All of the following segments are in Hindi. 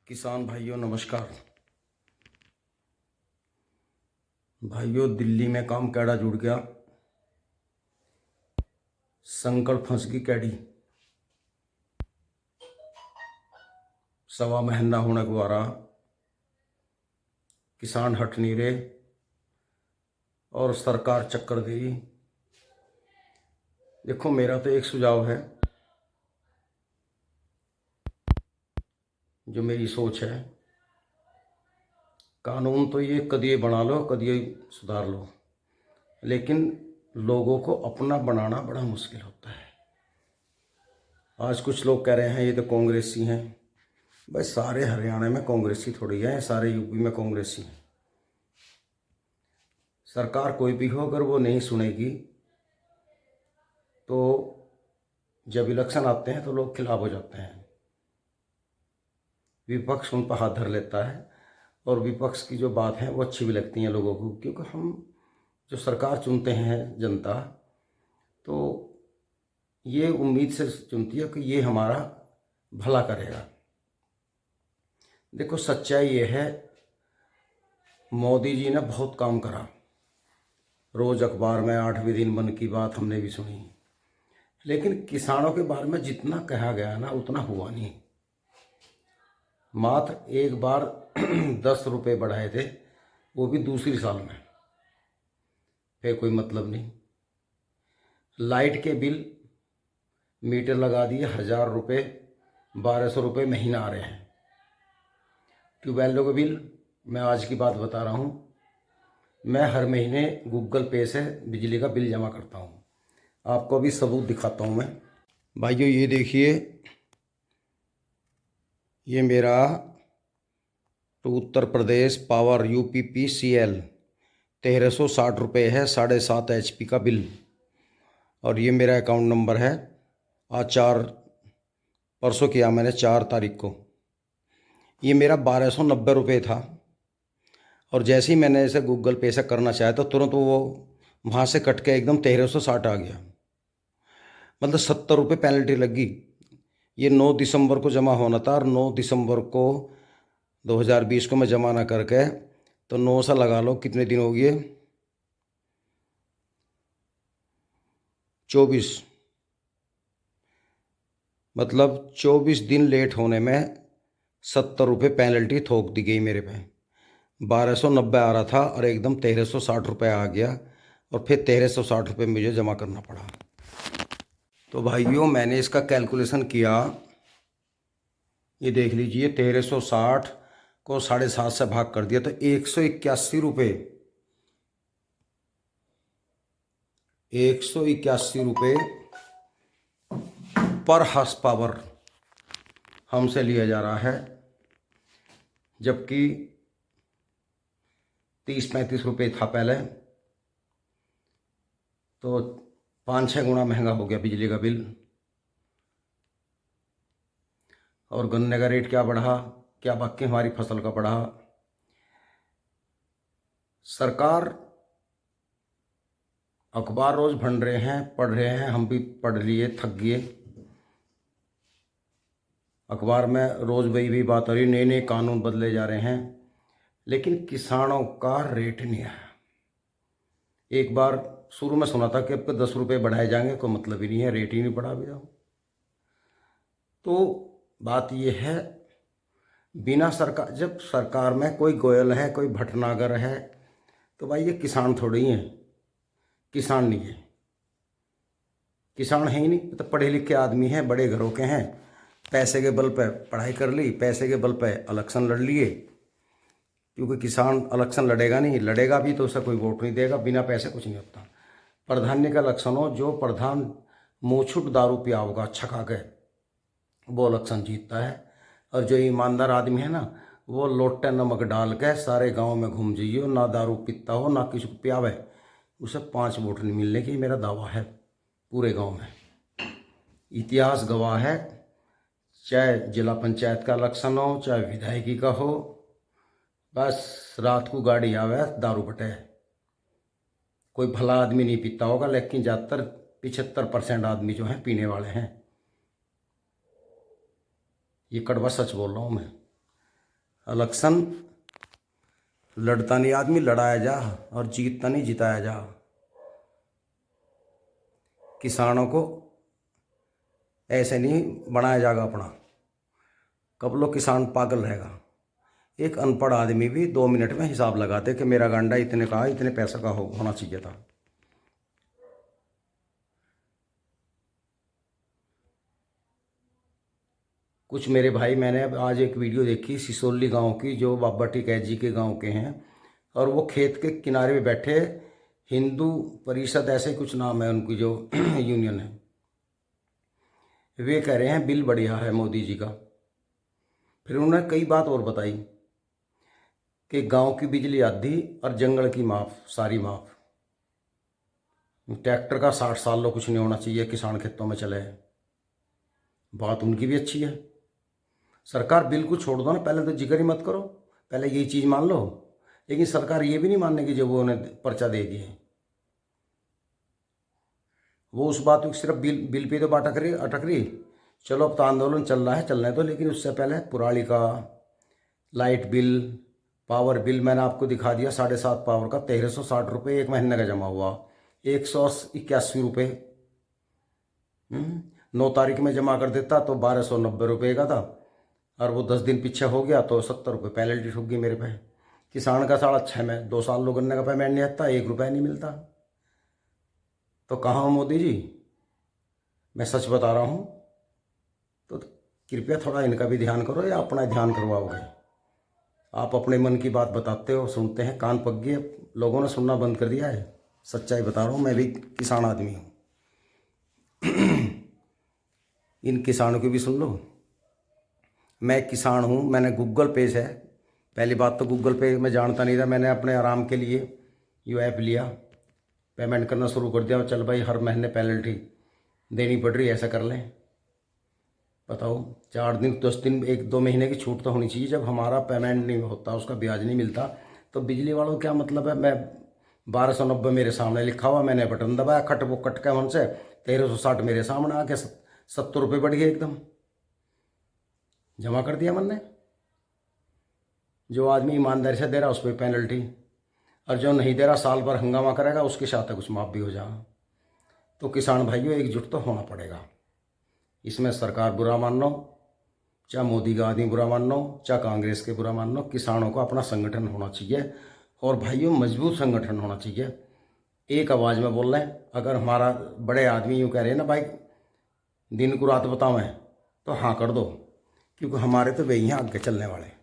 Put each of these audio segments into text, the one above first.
किसान भाइयों नमस्कार। भाइयों, दिल्ली में काम कैड़ा जुड़ गया, संकट फंस गई कैडी। सवा महीना होने को आ रहा, किसान हट नहीं रहे और सरकार चक्कर दे रही। देखो, मेरा तो एक सुझाव है, जो मेरी सोच है। कानून तो ये कदिए बना लो, कदिए सुधार लो, लेकिन लोगों को अपना बनाना बड़ा मुश्किल होता है। आज कुछ लोग कह रहे हैं ये तो कांग्रेसी हैं। भाई, सारे हरियाणा में कांग्रेसी थोड़ी हैं, सारे यूपी में कांग्रेसी हैं। सरकार कोई भी हो, अगर वो नहीं सुनेगी तो जब इलेक्शन आते हैं तो लोग खिलाफ हो जाते हैं। विपक्ष उन पर हाथ धर लेता है और विपक्ष की जो बात है वो अच्छी भी लगती है लोगों को, क्योंकि हम जो सरकार चुनते हैं जनता, तो ये उम्मीद से चुनती है कि ये हमारा भला करेगा। देखो, सच्चाई ये है, मोदी जी ने बहुत काम करा। रोज़ अखबार में 8वें दिन मन की बात हमने भी सुनी, लेकिन किसानों के बारे में जितना कहा गया ना उतना हुआ नहीं। मात्र एक बार 10 रुपये बढ़ाए थे, वो भी दूसरी साल में, फिर कोई मतलब नहीं। लाइट के बिल मीटर लगा दिए, 1000 रुपये, 1200 रुपये महीना आ रहे हैं। ट्यूबवेलों के बिल, मैं आज की बात बता रहा हूँ, मैं हर महीने गूगल पे से बिजली का बिल जमा करता हूँ। आपको भी सबूत दिखाता हूँ मैं। भाइयों, ये देखिए, ये मेरा उत्तर प्रदेश पावर UPPCL 1360 रुपये है, 7.5 HP का बिल। और ये मेरा अकाउंट नंबर है। आज परसों किया मैंने, 4 तारीख को। ये मेरा 1290 रुपये था, और जैसे ही मैंने इसे गूगल पे से करना चाहा तो तुरंत वो वहाँ से कट के एकदम 1360 आ गया। मतलब 70 रुपये पेनल्टी लगी। ये 9 दिसंबर को जमा होना था, और 9 दिसंबर को 2020 को मैं जमा ना करके, तो 9 सा लगा लो कितने दिन हो गए, 24। मतलब 24 दिन लेट होने में 70 रुपये पेनल्टी थोक दी गई मेरे पे। 1290 आ रहा था और एकदम 1360 रुपये आ गया, और फिर 1360 रुपये मुझे जमा करना पड़ा। तो भाइयों, मैंने इसका कैलकुलेशन किया, ये देख लीजिए, 1360 को 7.5 से भाग कर दिया तो 181 रुपये, 181 रुपये पर हार्स पावर हमसे लिया जा रहा है, जबकि 30-35 रुपये था पहले। तो 5-6 गुना महंगा हो गया बिजली का बिल। और गन्ने का रेट क्या बढ़ा, क्या बाकी हमारी फसल का बढ़ा। सरकार अखबार रोज भंड रहे हैं, पढ़ रहे हैं, हम भी पढ़ लिए, थक गए। अखबार में रोज वही भी बात हो रही, नए नए कानून बदले जा रहे हैं, लेकिन किसानों का रेट नहीं आया। एक बार शुरू में सुना था कि अब 10 रुपये बढ़ाए जाएंगे, कोई मतलब ही नहीं है, रेट ही नहीं बढ़ा भी जाओ। तो बात यह है, बिना सरकार, जब सरकार में कोई गोयल है, कोई भटनागर है, तो भाई ये किसान थोड़ी ही है, किसान नहीं है, किसान है ही नहीं। तो पढ़े लिखे आदमी हैं, बड़े घरों के हैं, पैसे के बल पर पढ़ाई कर ली, पैसे के बल पर इलेक्शन लड़ लिए। क्योंकि किसान इलेक्शन लड़ेगा नहीं, लड़ेगा भी तो उसे कोई वोट नहीं देगा, बिना पैसे कुछ नहीं होता। प्रधान्य का इलेक्शन हो, जो प्रधान मुँहछूट दारू पिया होगा छका के, वो इलेक्शन जीतता है। और जो ईमानदार आदमी है ना, वो लोटे नमक डाल के सारे गांव में घूम जाइए, ना दारू पीता हो, ना किसी को पियावे, उसे 5 वोट नहीं मिलने की मेरा दावा है पूरे गांव में। इतिहास गवाह है, चाहे जिला पंचायत का इलेक्शन हो, चाहे विधायकी का हो, बस रात को गाड़ी आवे, दारू बटे। कोई भला आदमी नहीं पीता होगा, लेकिन ज़्यादातर 75% आदमी जो हैं पीने वाले हैं। ये कड़वा सच बोल रहा हूँ मैं। इलेक्शन लड़ता नहीं आदमी, लड़ाया जा, और जीतता नहीं, जिताया जा। किसानों को ऐसे नहीं बनाया जाएगा अपना। कब लोग किसान पागल रहेगा। एक अनपढ़ आदमी भी 2 मिनट में हिसाब लगाते कि मेरा गांडा इतने का, इतने पैसा का होना चाहिए था। कुछ मेरे भाई, मैंने अब आज एक वीडियो देखी सिसोली गांव की, जो बाबा टिकैत जी के गांव के हैं, और वो खेत के किनारे में बैठे, हिंदू परिषद ऐसे कुछ नाम है उनकी जो यूनियन है, वे कह रहे हैं बिल बढ़िया है मोदी जी का। फिर उन्होंने कई बात और बताई कि गांव की बिजली आधी और जंगल की माफ, सारी माफ। ट्रैक्टर का 60 साल लो कुछ नहीं होना चाहिए, किसान खेतों में चले। बात उनकी भी अच्छी है। सरकार बिल को छोड़ दो ना, पहले तो जिक्र ही मत करो, पहले यही चीज़ मान लो। लेकिन सरकार ये भी नहीं मानने की जब वो उन्हें पर्चा देगी। वो उस बात को सिर्फ बिल पे तो अटक रही। चलो अब तो आंदोलन चल रहा है, चलने दो, लेकिन उससे पहले पुराली का लाइट बिल, पावर बिल मैंने आपको दिखा दिया, 7.5 पावर का 1360 रुपये एक महीने का जमा हुआ, 181 रुपये। 9 तारीख में जमा कर देता तो 1290 रुपये का था, और वो 10 दिन पीछे हो गया तो 70 रुपये पेनल्टी ठुक गई मेरे पे। किसान का 6.5 में 2 साल लोग गन्ने का पेमेंट नहीं आता, 1 रुपया नहीं मिलता। तो कहाँ हो मोदी जी? मैं सच बता रहा हूँ, तो कृपया थोड़ा इनका भी ध्यान करो, या अपना ध्यान करवाओगे। आप अपने मन की बात बताते हो, सुनते हैं, कान पक गए, लोगों ने सुनना बंद कर दिया है। सच्चाई बता रहा हूँ, मैं भी किसान आदमी हूँ। इन किसानों की भी सुन लो। मैं किसान हूँ, मैंने गूगल पे से, पहली बात तो गूगल पे मैं जानता नहीं था, मैंने अपने आराम के लिए ये ऐप लिया, पेमेंट करना शुरू कर दिया। चल भाई, हर महीने पेनल्टी देनी पड़ रही है, ऐसा कर लें। बताओ, 4 दिन 10 दिन 1-2 महीने की छूट तो होनी चाहिए। जब हमारा पेमेंट नहीं होता, उसका ब्याज नहीं मिलता, तो बिजली वालों को क्या मतलब है? मैं 1290 मेरे सामने लिखा हुआ, मैंने बटन दबाया, खट वो कट के उनसे 1360 मेरे सामने आके 70 रुपये बढ़ गए एकदम। जमा कर दिया मैंने। जो आदमी ईमानदारी से दे रहा उस पर पेनल्टी, और जो नहीं दे रहा साल भर हंगामा करेगा, उसके साथ कुछ माफ भी हो जाए। तो किसान भाइयों, एकजुट तो होना पड़ेगा। इसमें सरकार बुरा मान लो, चाहे मोदी का आदमी बुरा मान लो, चाहे कांग्रेस के बुरा मान लो, किसानों का अपना संगठन होना चाहिए। और भाइयों, मजबूत संगठन होना चाहिए, एक आवाज़ में बोल रहे हैं। अगर हमारा बड़े आदमी यूँ कह रहे हैं ना भाई, दिन को रात बताओ है, तो हाँ कर दो, क्योंकि हमारे तो वही हैं आगे चलने वाले।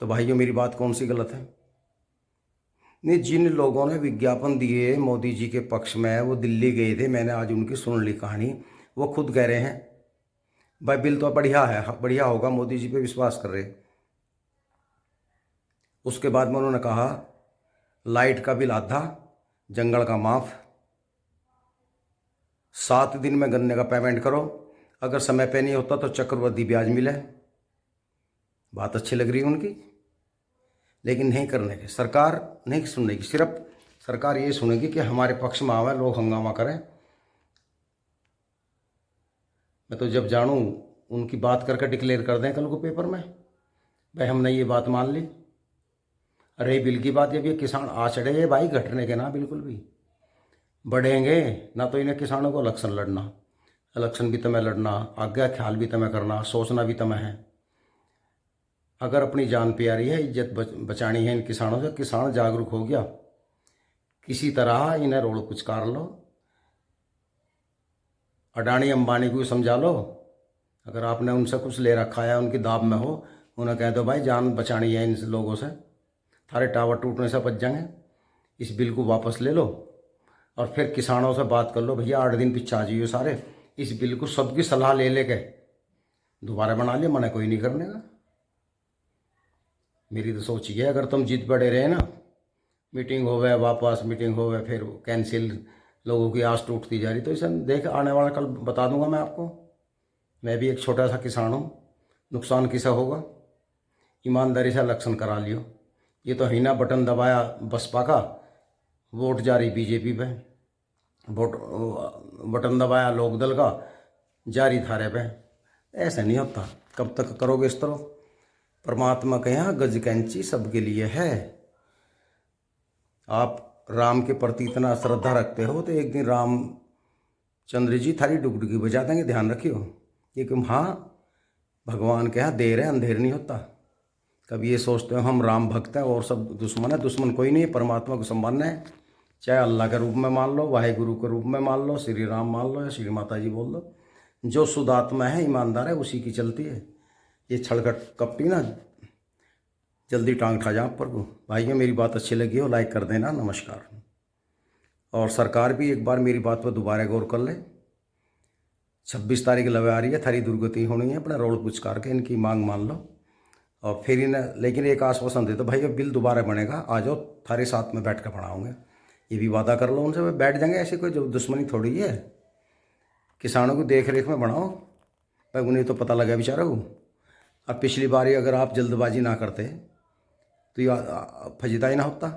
तो भाइयों, मेरी बात कौन सी गलत है? नहीं, जिन लोगों ने विज्ञापन दिए मोदी जी के पक्ष में, वो दिल्ली गए थे, मैंने आज उनकी सुन ली कहानी। वो खुद कह रहे हैं भाई बिल तो बढ़िया है, बढ़िया होगा, मोदी जी पे विश्वास कर रहे। उसके बाद में उन्होंने कहा लाइट का बिल आधा, जंगल का माफ, 7 दिन में गन्ने का पेमेंट करो, अगर समय पे नहीं होता तो चक्रवृद्धि ब्याज मिले। बात अच्छी लग रही है उनकी, लेकिन नहीं करने की, सरकार नहीं सुनने की। सिर्फ सरकार ये सुनेगी कि हमारे पक्ष में आवे, लोग हंगामा करें। मैं तो जब जानूँ उनकी बात करके डिक्लेयर कर दें कल को पेपर में, भाई हमने ये बात मान ली। अरे बिल की बात, जब ये किसान आ चढ़े भाई, घटने के ना बिल्कुल भी बढ़ेंगे ना। तो इन्हें किसानों को इलेक्शन लड़ना, इलेक्शन भी तुम्हें लड़ना, आज्ञा ख्याल भी तुम्हें करना, सोचना भी तुम्हें है। अगर अपनी जान प्यारी है, इज्जत बचानी है इन किसानों से, किसान जागरूक हो गया, किसी तरह इन्हें रोड पुचकार लो, अडानी अंबानी को समझा लो। अगर आपने उनसे कुछ ले रखा है, उनकी दाब में हो, उन्हें कह दो भाई जान बचानी है इन लोगों से, थारे टावर टूटने से बच जाएंगे, इस बिल को वापस ले लो। और फिर किसानों से बात कर लो, भैया 8 दिन पीछे आ जाइए सारे, इस बिल को सबकी सलाह ले लेके दोबारा बना लिया, मना कोई नहीं करने का। मेरी तो सोच ये है, अगर तुम जीत पड़े रहे ना, मीटिंग हो गए वापस, मीटिंग हो गए फिर कैंसिल, लोगों की आस टूटती जा रही, तो इसे देख आने वाला कल बता दूंगा मैं आपको। मैं भी एक छोटा सा किसान हूँ, नुकसान किसा होगा? ईमानदारी से इलेक्शन करा लियो। ये तो ही ना बटन दबाया बसपा का, वोट जा रही बीजेपी पे, वोट बटन दबाया लोकदल का, जारी धारे पे। ऐसा नहीं होता, कब तक करोगे इस तरह। परमात्मा के यहाँ गज कैंची सबके लिए है। आप राम के प्रति इतना श्रद्धा रखते हो तो एक दिन रामचंद्र जी थारी डुगडुगी बजा देंगे, ध्यान रखियो। क्योंकि हाँ, भगवान के यहाँ देर है, अंधेर नहीं होता। कभी ये सोचते हो हम राम भक्त हैं और सब दुश्मन है, दुश्मन कोई नहीं है, परमात्मा को संभालना है। चाहे अल्लाह के रूप में मान लो, वाहेगुरु के रूप में मान लो, श्री राम मान लो या श्री माता जी बोल लो, जो शुद्ध आत्मा है, ईमानदार है, उसी की चलती है। ये छड़कट कपटी ना जल्दी टांग उठा जा प्रभु। भाइयों, मेरी बात अच्छी लगी हो लाइक कर देना। नमस्कार। और सरकार भी एक बार मेरी बात पर दोबारा गौर कर ले। 26 तारीख लवे आ रही है, थारी दुर्गति होनी है, अपना रोड पुचकार के इनकी मांग मान लो। और फिर इन्हें लेकिन एक आश्वासन दे दो, भाई अब बिल दोबारा बनेगा, आ जाओ, थारे साथ में बैठ कर पढ़ाऊँगे। ये भी वादा कर लो उनसे, वे बैठ जाएंगे। ऐसी कोई जो दुश्मनी थोड़ी है। किसानों की देख रेख में बनाओ भाई, उन्हें तो पता लगा बेचारा को। अब पिछली बार अगर आप जल्दबाजी ना करते तो ये फजीदा ही ना होता।